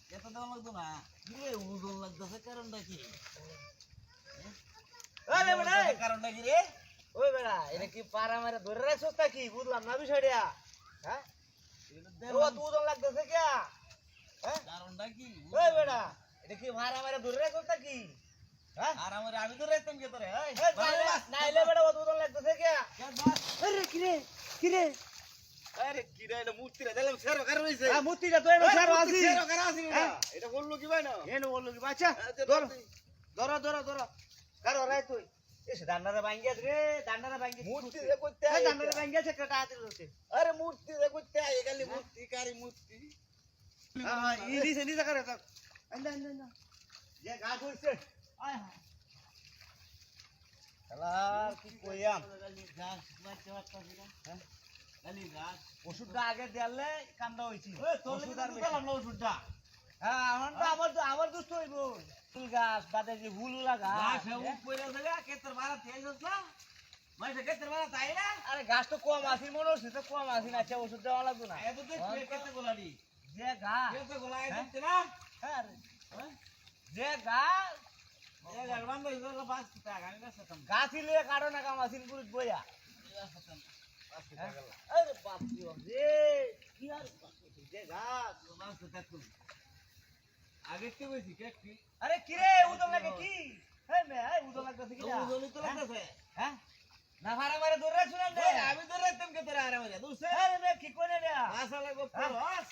এত দাম লাগতো না কিরে ওজন লাগতেছে কারণটা কি আরে বেটা কারণটা কি রে ওই বেটা এটা কি পারা মারে ধরে রাখছস তা কি বুঝলাম না বিষয়টা হ্যাঁ ও তুই ওজন লাগতেছে কি হ্যাঁ কারণটা কি ওই বেটা এটা কি মারা মারে ধরে রাখছস তা কি হ্যাঁ আর আমার আমি তো রেতম কে তোরে এই নাইলে বেটা ও ওজন লাগতেছে কি আরে কিরে আরে কি রে এটা মূর্তি রে দিলাম সেরো কার হইছে আ মুতিটা তো এনো সার আছে সেরো কার আছে না এটা বললো কি ভাই না এনো বললো কি বাচ্চা ধরো কারো রাই তুই এসে দান্নারে ভাঙ্গিয়াছ রে দান্নারে ভাঙ্গি মূর্তি রে কইতে এই দান্নারে ভাঙ্গিয়াছে একটা হাতে রয়েছে আরে মূর্তি রে কইতে আই গালি মূর্তি কারি মূর্তি হ্যাঁ ই দিছে নিজা করে তো আন্দা যে গা কইছে আয় হ্যাঁ শালা কি কইয়াম গালি গাছ বাচ্চা বাচ্চা দিলা হ্যাঁ গালি গাছ ওষুধটা আগে দেয়ালে কামড়া হইছি ওই তোর লাগি দিলাম না ওষুধটা হ্যাঁ আমার দুষ্ট হইব ফুল গাছ বাদে যে ফুল লাগা গাছ ও কইরা দেগা কেতর মারা তেজস না মাইতে কেতর মারা তাই না আরে গাছ তো কম আছে মনে হচ্ছে তো কম আছে না আচ্ছা ওষুধ দেওয়া লাগবে না এত দেখ কেতে গোলাডি যে গা কেতে গোলাই দিতে না হ্যাঁ হ্যাঁ যে গা এ গালবান দই গলা 5 টাকা আমি না সতম গাছিলে কারো না কাম আছিল পুরুত বইয়া আরে বাপ রে কি আর যে গাছ আগে কি কইছি কে কি আরে কি রে উদল লাগে কি হে মে এই উদল লাগতেছে কি ওজনি তো লাগতেছে হ্যাঁ না ভাড়া মারে দৌড়া শুনান দে আমি তো রেতম কে তোরে আরে মারে দুসে আরে মে কি কোনে রে ভাষা লাগো পরস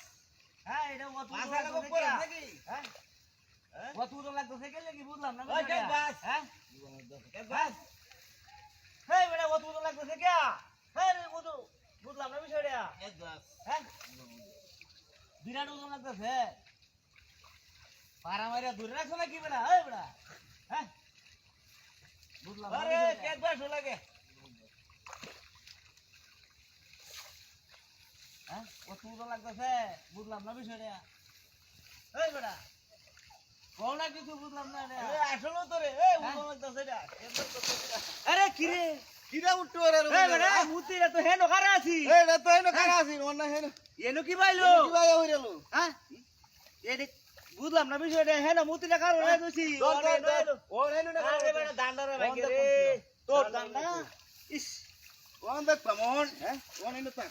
হ্যাঁ এটা কত ভাষা লাগো পরস নাকি হ্যাঁ কত উদল লাগতেছে কে লাগি বুঝলাম না ওই কে বাস হ্যাঁ কে বাস হে বেটা কত উদল লাগতেছে কে হ্যাঁ রে বুঝু বুঝলাম না বিষয়টা কে বাস হ্যাঁ বিরাট উদল লাগতেছে পারা মারিয়া দূরে রাখছো না কি বেটা এই বেটা হ্যাঁ বুঝলাম আরে কে বাস লাগে হ্যাঁ কত উদল লাগতেছে বুঝলাম না বিষয়টা এই বেটা কোন না কিছু বুঝলাম না রে এ আসলে তোরে এ উদো লাগতেছে এটা আরে কি রে কিরা উঠতো রে এই বেটা মুতিরা তো হেনো কারা আছি এটা তো এনো খারা আছি ওনা হেনো এনো কি পাইলো কি ভাই হইরালো হ্যাঁ এডি বুঝলাম না বিষয়টা হেনো মুতিরা কারো রে দছি ওর হেনো না আরে বেটা দান্ডারে ভাঙ্গে রে তোর দান্ডা ইস কোন দেখ মন হ্যাঁ কোন হেনো তা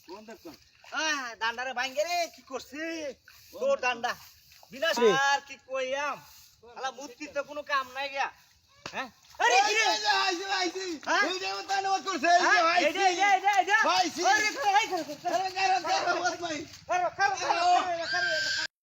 কোন দেখ দান্ডারে ভাঙ্গে রে কি করছে তোর দান্ডা বিনাশ আর কি কইয়াম আলা মুতি তো কোনো কাম নাই গিয়া হ্যাঁ আরে কি রে আইছি আইছি হ্যাঁ? এই যে মত না করছে এই যে হ্যাঁ? আইছি এই যে ভাইছি আরে আরে কারো কারো ভাই কারো